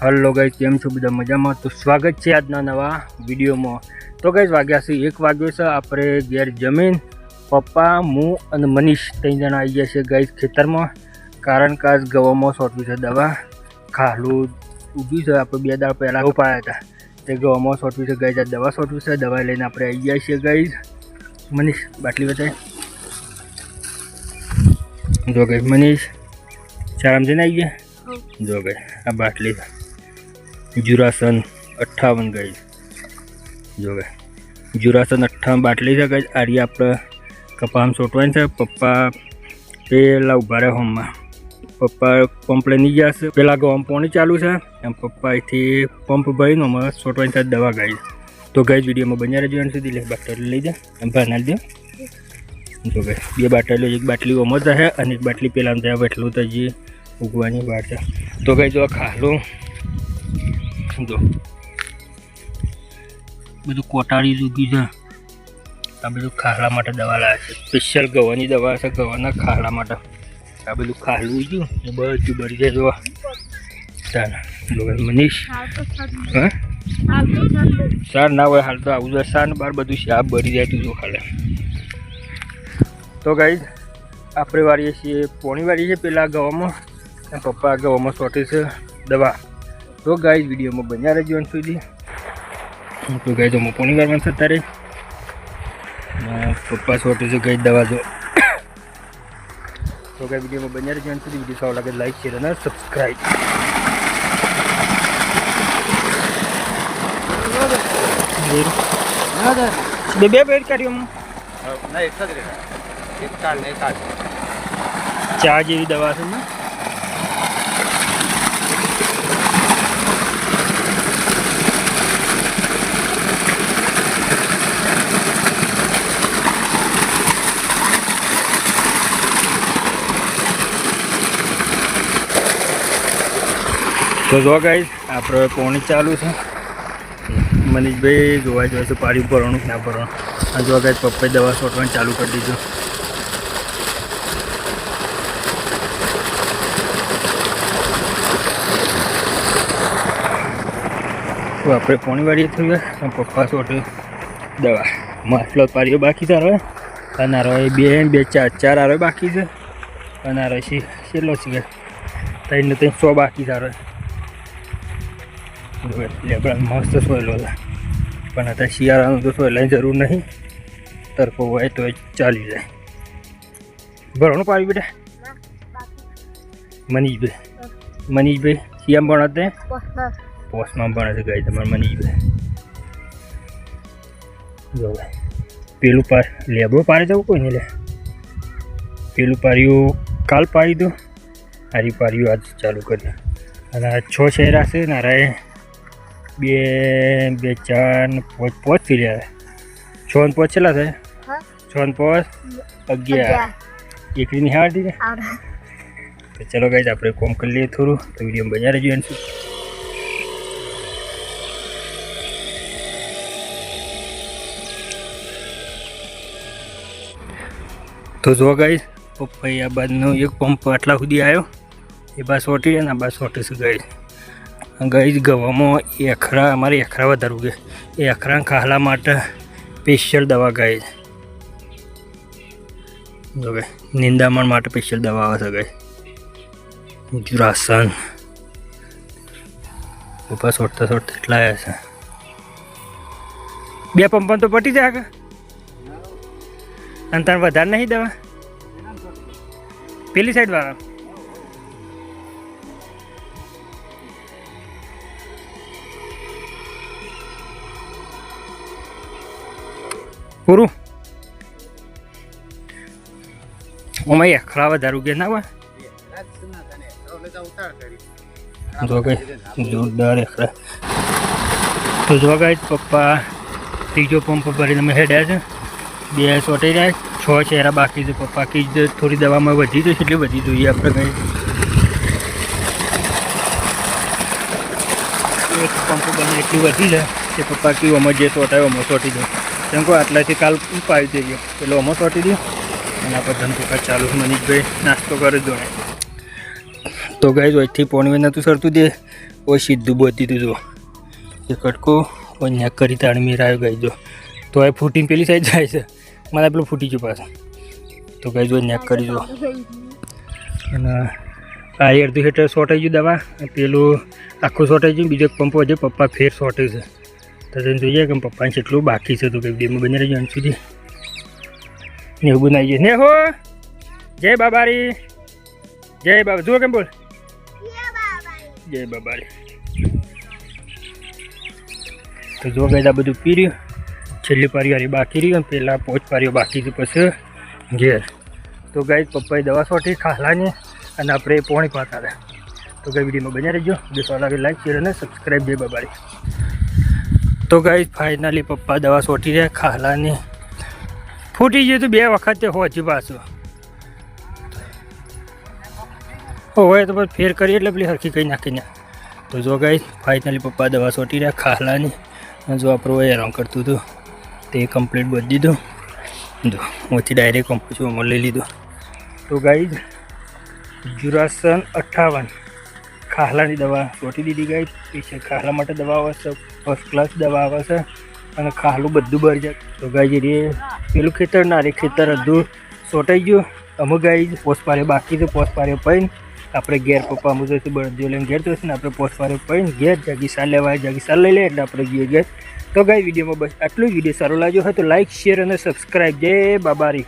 Hello guys, કેમ છો બધા મજામાં? તો સ્વાગત છે આજના નવા વિડીયોમાં। તો ગાઈસ વાગ્યા છે 1 વાગ્યો છે, આપણે ઘેર જમીન પપ્પા હું અને મનીષ 3 જણા આવી ગયા છે ગાઈસ ખેતરમાં, કારણ કે આજ ગવામાં છોટવી છે દવા। ખાલું ઉગ્યું છે, આપણે 2 દાડા પહેલાં ઉપાયા હતા તે ગવામાં છોટવી છે ગાઈસ। આ દવા છોટવી છે, દવા લઈને આપણે આવી ગયા છીએ ગાઈસ। મનીષ બાટલી બતાય જો ગાઈસ, મનીષ ચારામજીને આવી ગયા જો ગાઈસ, આ બાટલી जुरासन 58 गाइस जो गए जुरासन 58 बाटली है गाइस। आ रही आप कपाम सोटवानी है। पप्पा पेला उभा रहे होम में, पप्पा पंप लई गया से पेला गम पानी चालू है, पप्पा थी पंप भरी में सोटवानी है दवा गाइस। तो गाइस वीडियो में बनिया रहो अंत सुधी। बाटली लई जा भरना दो जो गए 2 बाटली, 1 बाटली ओम ज है और 1 बाटली पेला में एटलू तो जी उगवानी बात है। तो गाइस जो खालू जो બધું કોટાળી ઉગી છે, આ બધું ખાહલા માટે દવા લાવ્યા છે, સ્પેશિયલ ગવાની દવા છે ગવાના ખાહલા માટે। આ બધું ખાહલું ઉગ્યું એ બધું ભરી જાય જો ચાલ મનીષ હા સાર ના હોય હાલ તો આવું જોઈએ, સાર બાર બધું શાપ ભરી જાય તું જો ખાલે। તો ગાઈઝ આપણે વાળીએ છીએ પોણી વાળીએ છીએ પેલા ગવામાં, પપ્પા ગવામાં છોટે છે દવા। तो गाइस वीडियो में बनिया रहो अंत सुधी। तो गाइस मैं पोनी वार में तारे पप्पा छोटे से गई दवा जो। तो गाइस वीडियो में बनिया रहो अंत सुधी। वीडियो सारा लगे लाइक शेयर और सब्सक्राइब। बेबे वेट करियो ना एक साथ रहेगा, एक काल नहीं काल चार जेवी दवा से ना। तो जो गाइस आप पानी चालू है, मनीष भाई जोवा जो है पानी भरवा क्या भरवा। जो गाइस पप्पा दवा छोटवा चालू कर दीजिए। तो आप पानी वाली थी पप्पा छोटे दवा मसलो पारियो बाकी था रहे आ रहे 2 4 आ रहे बाकी है आ रहे छेल्लो है 3 100 बाकी था रहे। लेबड़ा मस्त सोयलो है पण आता शियाळा तो सोयलानी जरूर नहीं, तरफो हो तो चाली जाए। भरवानुं पानी बेटा मनीष भाई सीएम भणाते पोस्ट में भणे छे गाइस तमारा मनीष भाई। जो पेलू पार लेबड़ो पारी जवुं कोई नहीं ले, पेलू पारियो काल पारी दो, आरी पारियो आज चालू कर दे। 6 शहरा से नारा 2 2 4 5 थी रहा है 6 5 चला था 6 5 11 एक निहार दी। तो चलो गाइस आप कॉम कर लिए थोड़ू, तो वीडियो में बना रही अंत। तो जो गाइस पप्पा आ बाद एक पंप आटला सुधी आयो ए बार सोटी है बार सोटे से गाइस। गाइस गवामा एकरा अमारे एकरा वधारू गए ए एकरा खाहला माटे स्पेशल दवा गाइस। जो गाइस निंदामण माटे स्पेशल दवा आवे छे गाइस जुरासन। ऊपर सोटता सोटता એટલા આવ્યા છે 2 પંપ તો પટી જાય કે અંતર વધારે નહીં દવા પેલી સાઈડ વાળા પૂરું ઓમાં એકરા વધારું ગયા ના હોય જો ગઈ જોરદાર એકરા। તો જો ગઈ પપ્પા ત્રીજો પંપ ભરીને અમે હેડ્યા છે 2 સોટી જાય 6 ચહેરા બાકી છે। પપ્પા કી થોડી દવામાં વધી જોઈએ એટલી વધી જોઈએ આપણે કઈ એક પંપ બને એટલી વધી જાય કે પપ્પા કી અમે જે સોટાયો અમે સોટી દો કેમ કે આટલાથી કાલ પાવી દઈએ પેલો અમે સોટી દઈએ અને આપણે ધંધો ચાલુ મનીષભાઈ નાસ્તો કરી દો। तो गाइस वही पानी में नतु सरतु दे वो सीधू बोती तू जो ये कटको वो न्याक करी ताण मेरा आयो गाइस जो तो आ फूटी पेली साइड जाए छे मारे पेलो फूटी गयो पाछो तो गाइस जो न्याक करी जो અને આ અડધું હેઠળ શોર્ટેજ દવા પેલું આખું શોર્ટેજ બીજો પંપ હજુ પપ્પા ફેર શોર્ટેજ છે તો તેને જોઈએ કે પપ્પાને કેટલું બાકી છે તો કંઈક બેમાં બની રહેજો અંત સુધી ને એવું બનાવી જઈએ ને હો જય બાબારી જય બાબા જુઓ કેમ બોલ જય બાબારી તો જો ગઈ આ બધું પી રહ્યું છેલ્લી પારીવારી બાકી રહ્યું પેલા 5 પારીઓ બાકી છે પછી ઘેર તો ગાઈસ પપ્પાએ દવા છોટી ખાલાની અને આપણે પોણી પાતા હતા તો કઈ વિડીયોમાં બન્યા રહેજો જો સારા લાગે લાઈક શેર અને સબસ્ક્રાઈબ જય બાબારી તો ગાઈસ ફાઇનલી પપ્પા દવા છોટી રહ્યા ખાલાની ફૂટી ગયું તો 2 વખત હોજી પાછું હોય તો પછી ફેર કરીએ એટલે પેલી હરખી કંઈ નાખીને તો જો ગાઈસ ફાઇનલી પપ્પા દવા છોટી રહ્યા ખાલાની જો આપણું હેરાન કરતું હતું તે કમ્પ્લીટ બધી દીધું જો ઓથી ડાયરેક્ટ કમ્પ્યુટરમાં લઈ લીધું તો ગાઈસ જ્યુરાસન 58 ખાલાની દવા છોટી દીધી ગાઈસ પીછે ખાલા માટે દવા આવે છે ફર્સ્ટ ક્લાસ દવા આવે છે અને ખાલું બધું ભરી જાય તો ગાઈસ એ પેલું ખેતર ના રે ખેતર અડધું છોટાઈ ગયું અમુક ગાઈસ પોસ્ટપારે બાકી છે પોસ્ટપારે પૈન આપણે ઘેર પપ્પા મુજબ બળદીઓ લઈને ઘેર તો છે ને આપણે પોસ્ટપારે પૈન ઘેર જાગી સાલ લેવાય જાગી સાલ લઈ લે એટલે આપણે ગઈએ ઘેર તો ગાઈસ વિડીયોમાં બસ આટલું જ વિડીયો સારો લાગ્યો હોય તો લાઈક શેર અને સબસ્ક્રાઈબ જય બાબારી